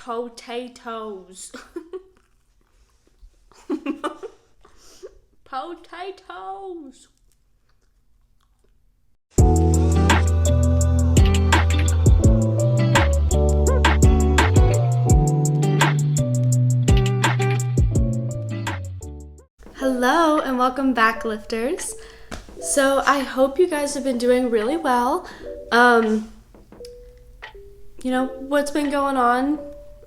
Potatoes. Potatoes. Hello and welcome back, lifters. So I hope you guys have been doing really well. What's been going on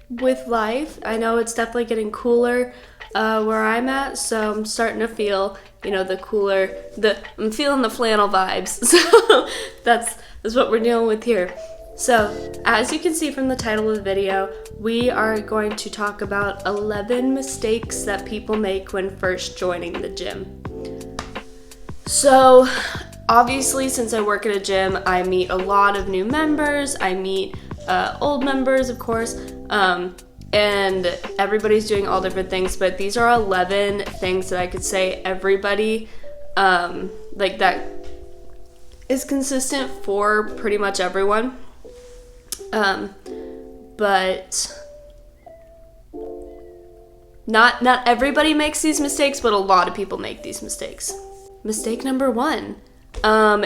with life? I know it's definitely getting cooler where I'm at, so I'm starting to feel, I'm feeling the flannel vibes. So that's what we're dealing with here. So, as you can see from the title of the video, we are going to talk about 11 mistakes that people make when first joining the gym. So, obviously, since I work at a gym, I meet a lot of new members. I meet old members, of course, and everybody's doing all different things, but these are 11 things that I could say everybody, that is consistent for pretty much everyone. But not everybody makes these mistakes, but a lot of people make these mistakes. Mistake number 1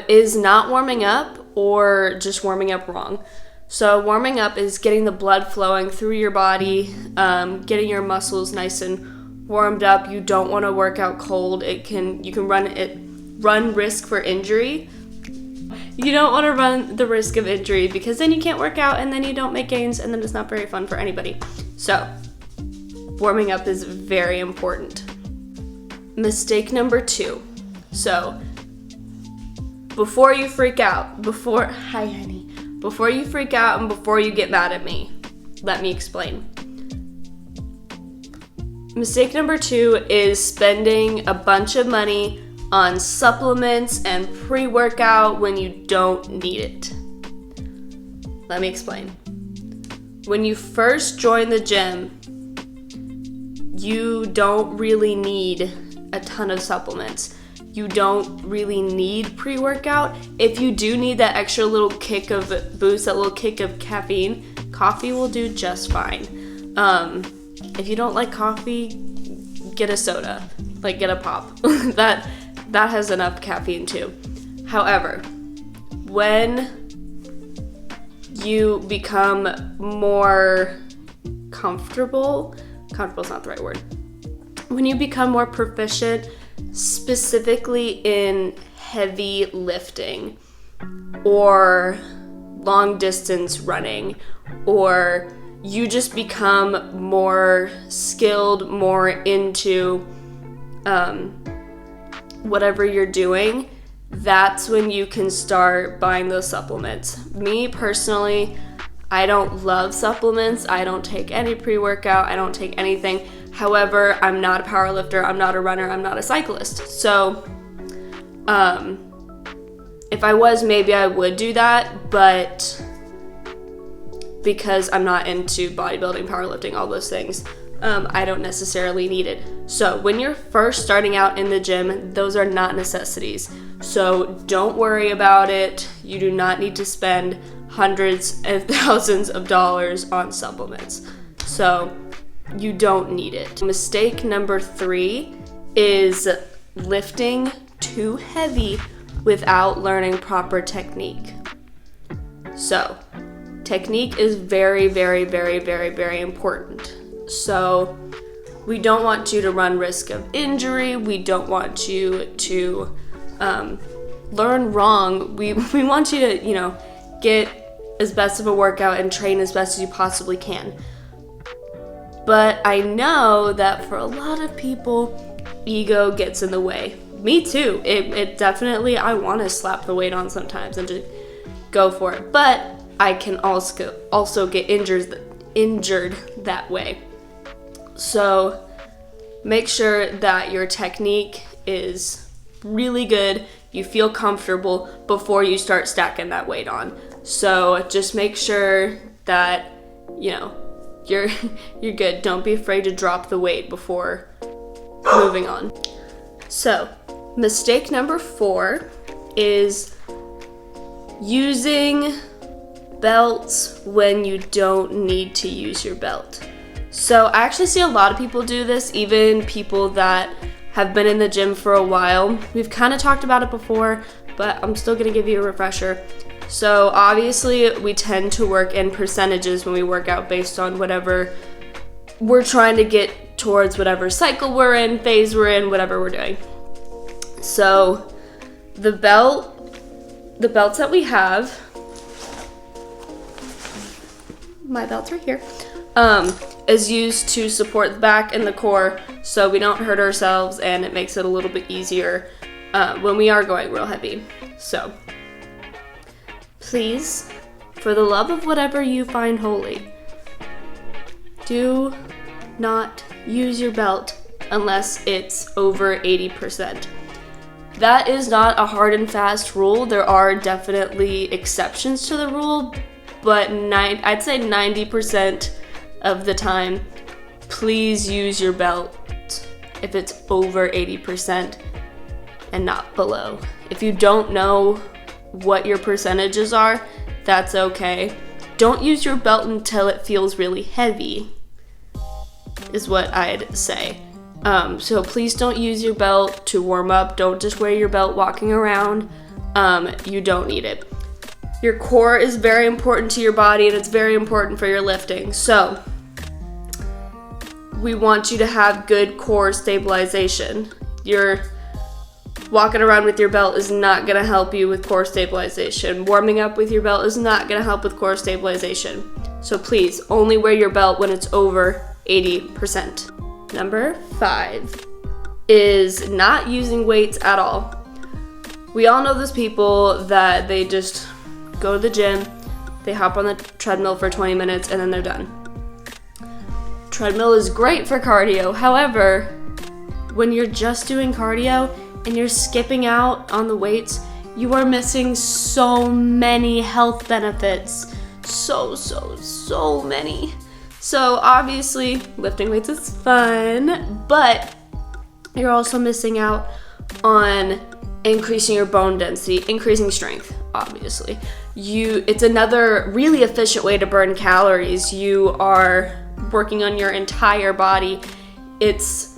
is not warming up or just warming up wrong. So warming up is getting the blood flowing through your body, getting your muscles nice and warmed up. You don't want to work out cold. You can run risk for injury. You don't want to run the risk of injury because then you can't work out and then you don't make gains and then it's not very fun for anybody. So, warming up is very important. Mistake number 2. So, before you freak out, before you freak out and before you get mad at me, let me explain. Mistake number 2 is spending a bunch of money on supplements and pre-workout when you don't need it. Let me explain. When you first join the gym, you don't really need a ton of supplements. You don't really need pre-workout. If you do need that extra little kick of boost, that little kick of caffeine, coffee will do just fine. If you don't like coffee, get a soda, get a pop. That has enough caffeine too. However, when you become more comfortable's not the right word. When you become more proficient, specifically in heavy lifting or long distance running, or you just become more skilled, more into whatever you're doing, that's when you can start buying those supplements. Me personally, I don't love supplements. I don't take any pre-workout. I don't take anything. However, I'm not a power lifter. I'm not a runner. I'm not a cyclist. So, if I was, maybe I would do that, but because I'm not into bodybuilding, powerlifting, all those things, I don't necessarily need it. So when you're first starting out in the gym, those are not necessities. So don't worry about it. You do not need to spend hundreds and thousands of dollars on supplements. So you don't need it. Mistake number 3 is lifting too heavy without learning proper technique. So technique is very, very, very, very, very important. So we don't want you to run risk of injury. We don't want you to learn wrong. We want you to, get as best of a workout and train as best as you possibly can. But I know that for a lot of people, ego gets in the way. Me too. It definitely, I want to slap the weight on sometimes and just go for it. But I can also get injured that way. So make sure that your technique is really good, you feel comfortable before you start stacking that weight on. So just make sure that, you're good. Don't be afraid to drop the weight before moving on. So mistake number 4 is using belts when you don't need to use your belt. So I actually see a lot of people do this, even people that have been in the gym for a while. We've kind of talked about it before, but I'm still gonna give you a refresher. So obviously we tend to work in percentages when we work out based on whatever we're trying to get towards, whatever cycle we're in, phase we're in, whatever we're doing. So the belts that we have, my belt's right here, is used to support the back and the core so we don't hurt ourselves, and it makes it a little bit easier when we are going real heavy. So please, for the love of whatever you find holy, do not use your belt unless it's over 80%. That is not a hard and fast rule. There are definitely exceptions to the rule, but I'd say 90% of the time, please use your belt if it's over 80% and not below. If you don't know what your percentages are, that's okay. Don't use your belt until it feels really heavy, is what I'd say. So please don't use your belt to warm up. Don't just wear your belt walking around. You don't need it. Your core is very important to your body, and it's very important for your lifting. So we want you to have good core stabilization. Your walking around with your belt is not gonna help you with core stabilization. Warming up with your belt is not gonna help with core stabilization. So please, only wear your belt when it's over 80%. Number 5 is not using weights at all. We all know those people that they just go to the gym, they hop on the treadmill for 20 minutes, and then they're done. Treadmill is great for cardio. However, when you're just doing cardio and you're skipping out on the weights, you are missing so many health benefits. So many. So obviously, lifting weights is fun, but you're also missing out on increasing your bone density, increasing strength, obviously. It's another really efficient way to burn calories. You are working on your entire body. There's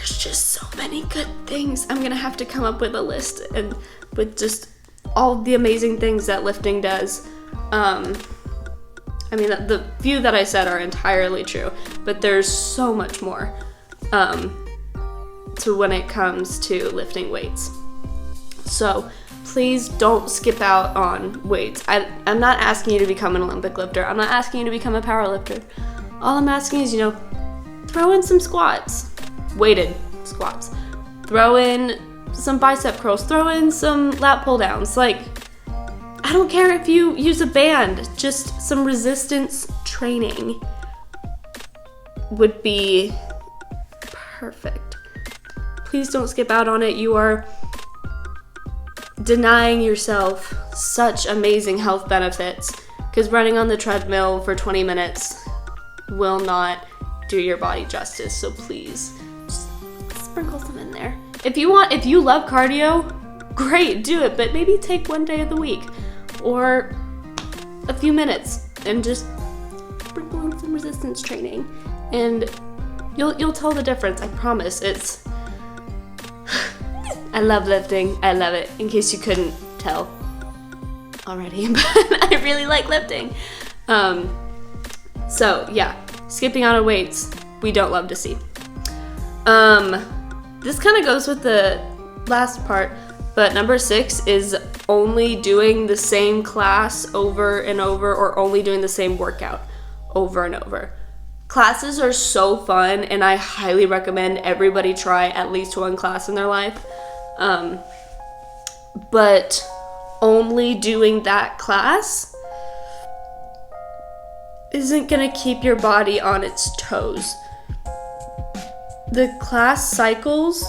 just so many good things. I'm gonna have to come up with a list and with just all the amazing things that lifting does. I mean, the few that I said are entirely true, but there's so much more to when it comes to lifting weights. So please don't skip out on weights. I'm not asking you to become an Olympic lifter. I'm not asking you to become a power lifter. All I'm asking is, throw in some squats, weighted squats. Throw in some bicep curls. Throw in some lat pull downs. I don't care if you use a band, just some resistance training would be perfect. Please don't skip out on it. You are denying yourself such amazing health benefits, because running on the treadmill for 20 minutes will not do your body justice. So please, just sprinkle some in there. If you love cardio, great, do it, but maybe take one day of the week or a few minutes and just sprinkle in some resistance training, and you'll tell the difference. I promise. I love lifting. I love it, in case you couldn't tell already, but I really like lifting. So yeah, skipping out on weights, we don't love to see. This kind of goes with the last part, but number 6 is only doing the same class over and over, or only doing the same workout over and over. Classes are so fun, and I highly recommend everybody try at least one class in their life. But only doing that class isn't gonna keep your body on its toes. The class cycles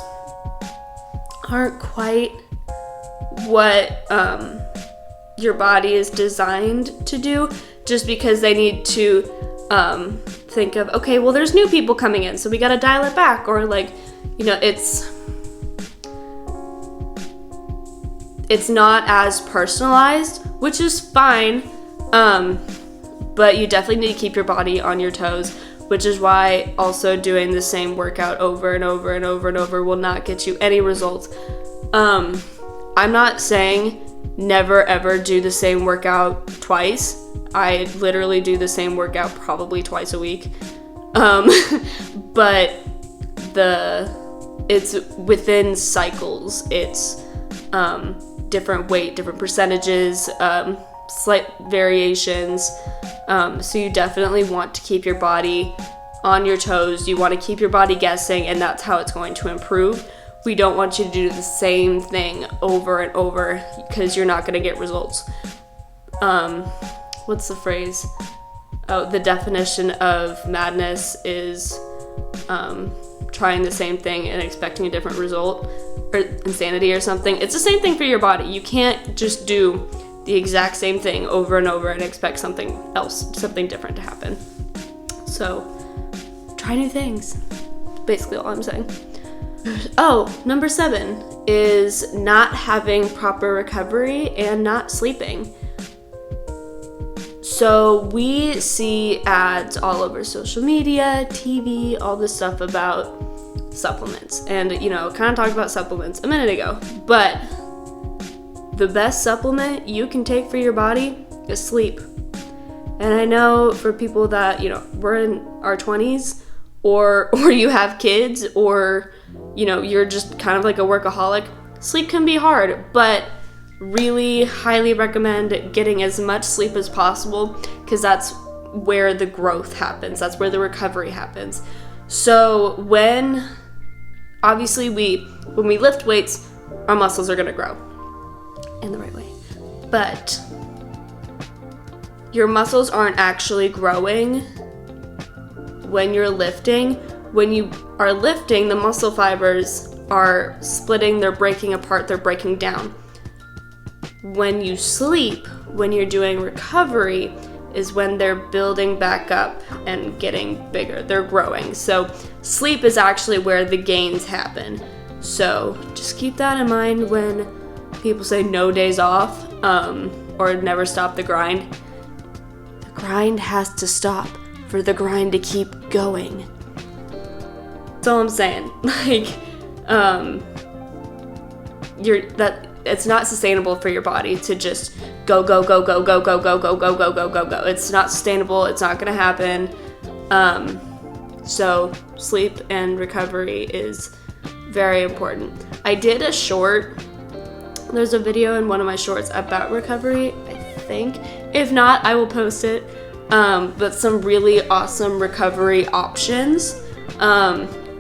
aren't quite what your body is designed to do, just because they need to think of, okay, well, there's new people coming in, so we gotta dial it it's not as personalized, which is fine. But you definitely need to keep your body on your toes, which is why also doing the same workout over and over and over and over will not get you any results. I'm not saying never ever do the same workout twice. I literally do the same workout probably twice a week. But it's within cycles. It's different weight, different percentages, slight variations. So you definitely want to keep your body on your toes. You want to keep your body guessing, and that's how it's going to improve. We don't want you to do the same thing over and over because you're not going to get results. What's the phrase? Oh, the definition of madness is trying the same thing and expecting a different result, or insanity or something. It's the same thing for your body. You can't just do the exact same thing over and over and expect something else, something different to happen. So try new things. Basically all I'm saying. Oh, number 7 is not having proper recovery and not sleeping. So we see ads all over social media, TV, all this stuff about supplements. And, kind of talked about supplements a minute ago. But the best supplement you can take for your body is sleep. And I know for people that, we're in our 20s or you have kids or, you're just kind of like a workaholic, sleep can be hard, but really highly recommend getting as much sleep as possible because that's where the growth happens. That's where the recovery happens. So when we lift weights, our muscles are going to grow in the right way. But your muscles aren't actually growing when you're lifting. When you are lifting, the muscle fibers are splitting, they're breaking apart, they're breaking down. When you sleep, when you're doing recovery, is when they're building back up and getting bigger. They're growing. So sleep is actually where the gains happen. So just keep that in mind when people say no days off, or never stop the grind. The grind has to stop for the grind to keep going. That's all I'm saying. It's not sustainable for your body to just go. It's not sustainable. It's not gonna happen. So sleep and recovery is very important. I did a short. There's a video in one of my shorts about recovery, I think. If not, I will post it. But some really awesome recovery options.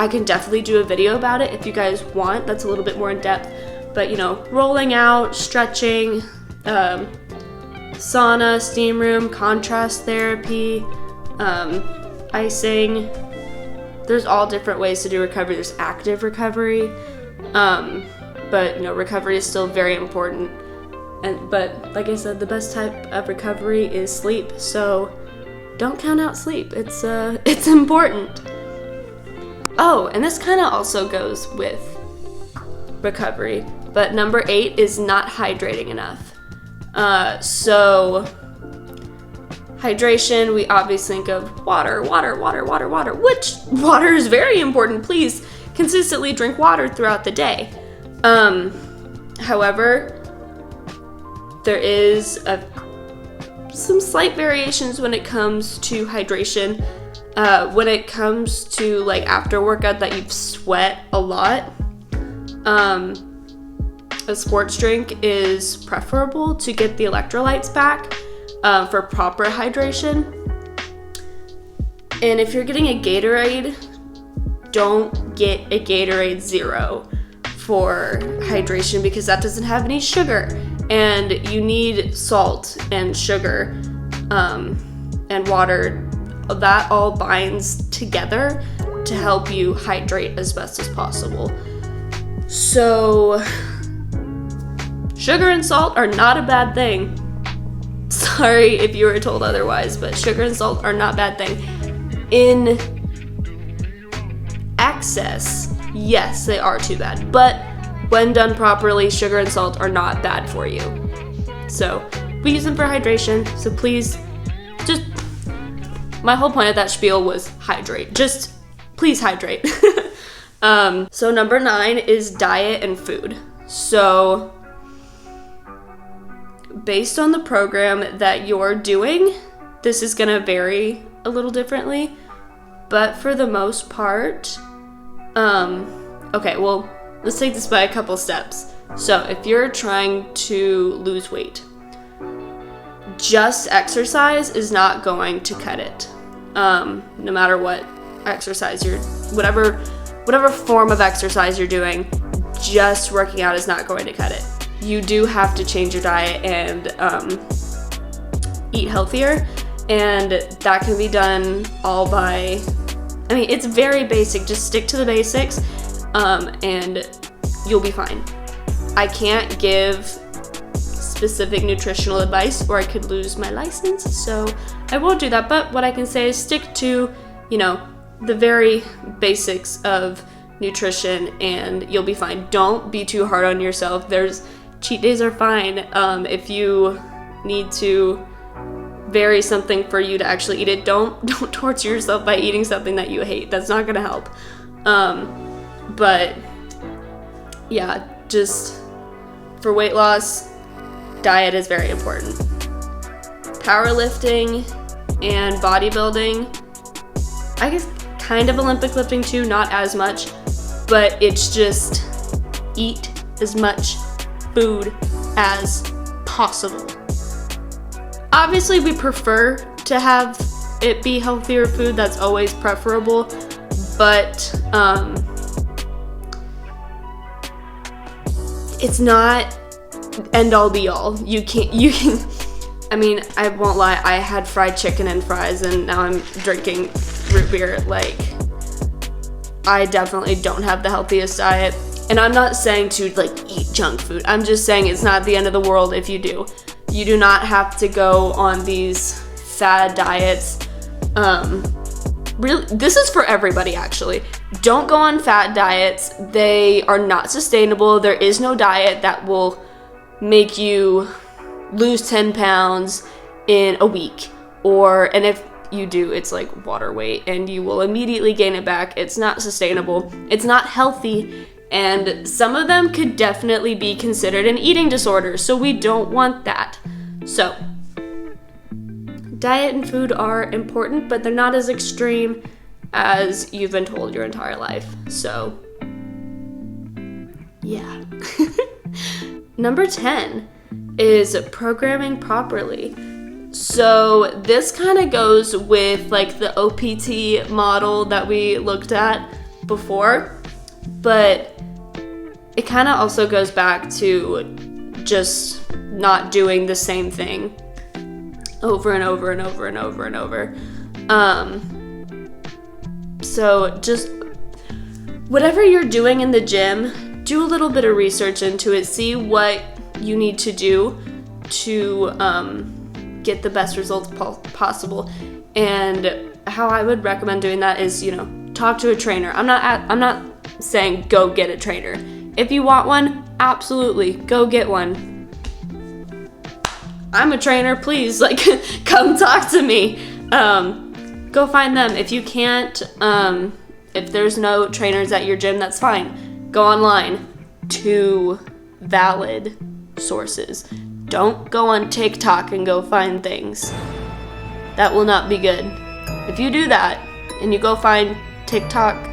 I can definitely do a video about it if you guys want. That's a little bit more in depth. But, rolling out, stretching, sauna, steam room, contrast therapy, icing. There's all different ways to do recovery. There's active recovery. But, recovery is still very important. But like I said, the best type of recovery is sleep. So don't count out sleep. It's important. Oh, and this kind of also goes with recovery. But number 8 is not hydrating enough. So hydration, we obviously think of water, which water is very important. Please consistently drink water throughout the day. However, there is some slight variations when it comes to hydration. When it comes to after workout that you've sweat a lot, a sports drink is preferable to get the electrolytes back for proper hydration. And if you're getting a Gatorade, don't get a Gatorade Zero for hydration because that doesn't have any sugar. And you need salt and sugar and water. That all binds together to help you hydrate as best as possible. So sugar and salt are not a bad thing. Sorry if you were told otherwise, but sugar and salt are not a bad thing. In excess, yes, they are too bad. But when done properly, sugar and salt are not bad for you. So we use them for hydration, so please just, my whole point of that spiel was hydrate. Just please hydrate. So number 9 is diet and food. So based on the program that you're doing, this is gonna vary a little differently, but for the most part, okay, well, let's take this by a couple steps. So if you're trying to lose weight, just exercise is not going to cut it. No matter what exercise whatever form of exercise you're doing, just working out is not going to cut it. You do have to change your diet and eat healthier, and that can be done all by, I mean, it's very basic. Just stick to the basics, and you'll be fine. I can't give specific nutritional advice or I could lose my license, so I won't do that. But what I can say is stick to, the very basics of nutrition and you'll be fine. Don't be too hard on yourself. Cheat days are fine. If you need to vary something for you to actually eat it, don't torture yourself by eating something that you hate. That's not gonna help. But yeah, just for weight loss, diet is very important. Powerlifting and bodybuilding, I guess kind of Olympic lifting too, not as much, but it's just eat as much food as possible. Obviously, we prefer to have it be healthier food. That's always preferable, but it's not end all be all. You can, I mean, I won't lie, I had fried chicken and fries and now I'm drinking root beer. Like, I definitely don't have the healthiest diet. And I'm not saying to eat junk food. I'm just saying it's not the end of the world if you do. You do not have to go on these fad diets. Really, this is for everybody actually. Don't go on fad diets. They are not sustainable. There is no diet that will make you lose 10 pounds in a week. And if you do, it's like water weight and you will immediately gain it back. It's not sustainable. It's not healthy. And some of them could definitely be considered an eating disorder, so we don't want that. So, diet and food are important, but they're not as extreme as you've been told your entire life. So, yeah. Number 10 is programming properly. So this kind of goes with the OPT model that we looked at before, but it kind of also goes back to just not doing the same thing over and over and over and over and over. So just whatever you're doing in the gym, do a little bit of research into it, see what you need to do to get the best results possible. And how I would recommend doing that is, talk to a trainer. I'm not saying go get a trainer. If you want one, absolutely go get one. I'm a trainer, please, come talk to me. Go find them. If you can't, if there's no trainers at your gym, that's fine. Go online to valid sources. Don't go on TikTok and go find things. That will not be good. If you do that and you go find TikTok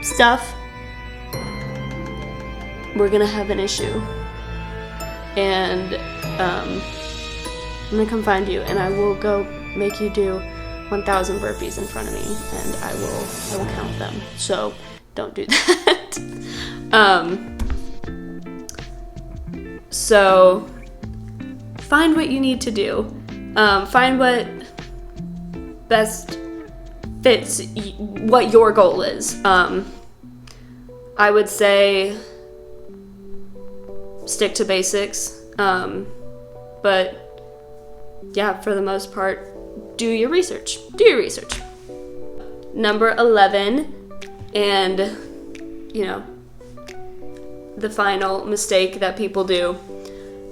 stuff, we're gonna have an issue. And I'm gonna come find you and I will go make you do 1,000 burpees in front of me and I will count them. So don't do that. So find what you need to do. Find what best fits what your goal is. I would say stick to basics. But yeah, for the most part, do your research. Number 11, and the final mistake that people do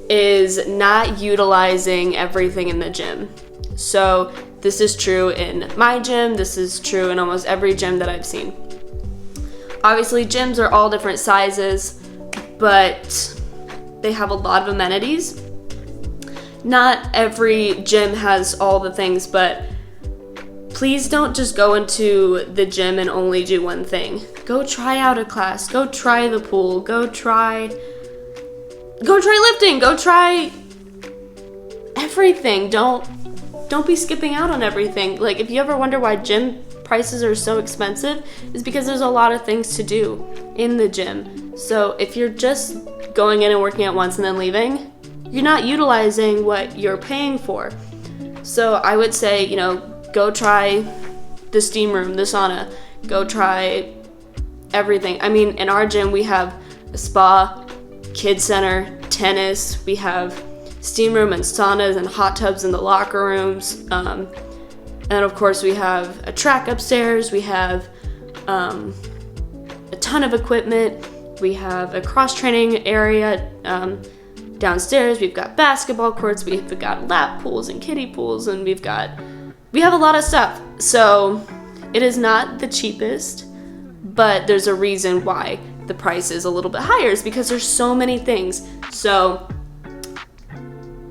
is not utilizing everything in the gym. So this is true in my gym, this is true in almost every gym that I've seen. Obviously, gyms are all different sizes, but they have a lot of amenities. Not every gym has all the things, but please don't just go into the gym and only do one thing. Go try out a class, go try the pool, go try lifting, go try everything. Don't be skipping out on everything. Like, if you ever wonder why gym prices are so expensive, it's because there's a lot of things to do in the gym. So if you're just going in and working out once and then leaving, you're not utilizing what you're paying for. So I would say, go try the steam room, the sauna, go try everything. I mean, in our gym, we have a spa, kids center, tennis, we have steam room and saunas and hot tubs in the locker rooms. And of course, we have a track upstairs, we have a ton of equipment, we have a cross-training area downstairs, we've got basketball courts, we've got lap pools and kiddie pools, and we have a lot of stuff. So it is not the cheapest, but there's a reason why the price is a little bit higher, is because there's so many things. So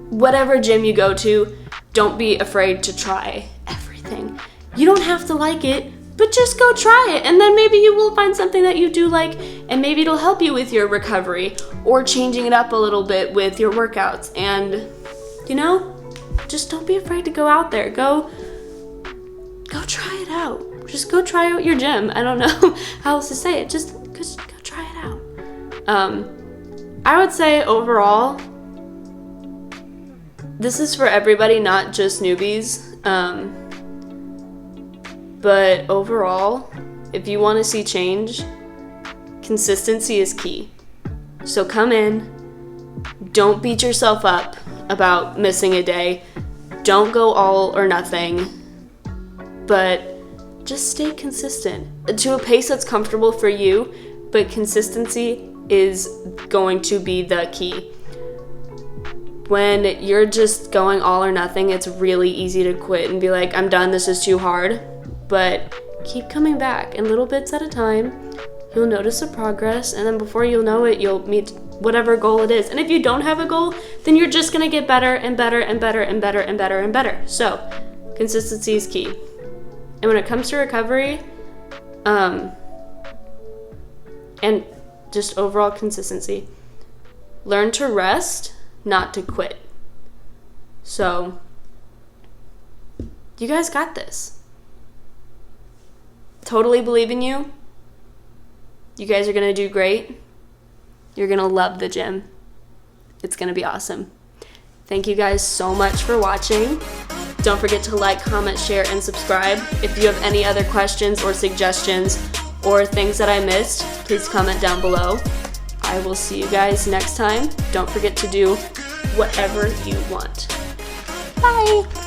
whatever gym you go to, don't be afraid to try everything. You don't have to like it, but just go try it, and then maybe you will find something that you do like, and maybe it'll help you with your recovery or changing it up a little bit with your workouts. And just don't be afraid to go out there. Go try it out. Just go try out your gym. I don't know how else to say it. Just go try it out. I would say overall, this is for everybody, not just newbies. But overall, if you want to see change, consistency is key. So come in, don't beat yourself up about missing a day. Don't go all or nothing, but just stay consistent to a pace that's comfortable for you, but consistency is going to be the key. When you're just going all or nothing, it's really easy to quit and be like, I'm done, this is too hard. But keep coming back in little bits at a time. You'll notice the progress, and then before you'll know it, you'll meet whatever goal it is. And if you don't have a goal, then you're just gonna get better and better and better and better and better and better. So consistency is key. And when it comes to recovery, and just overall consistency, learn to rest, not to quit. So you guys got this. Totally believe in you. You guys are gonna do great. You're gonna love the gym. It's gonna be awesome. Thank you guys so much for watching. Don't forget to like, comment, share, and subscribe. If you have any other questions or suggestions or things that I missed, please comment down below. I will see you guys next time. Don't forget to do whatever you want. Bye!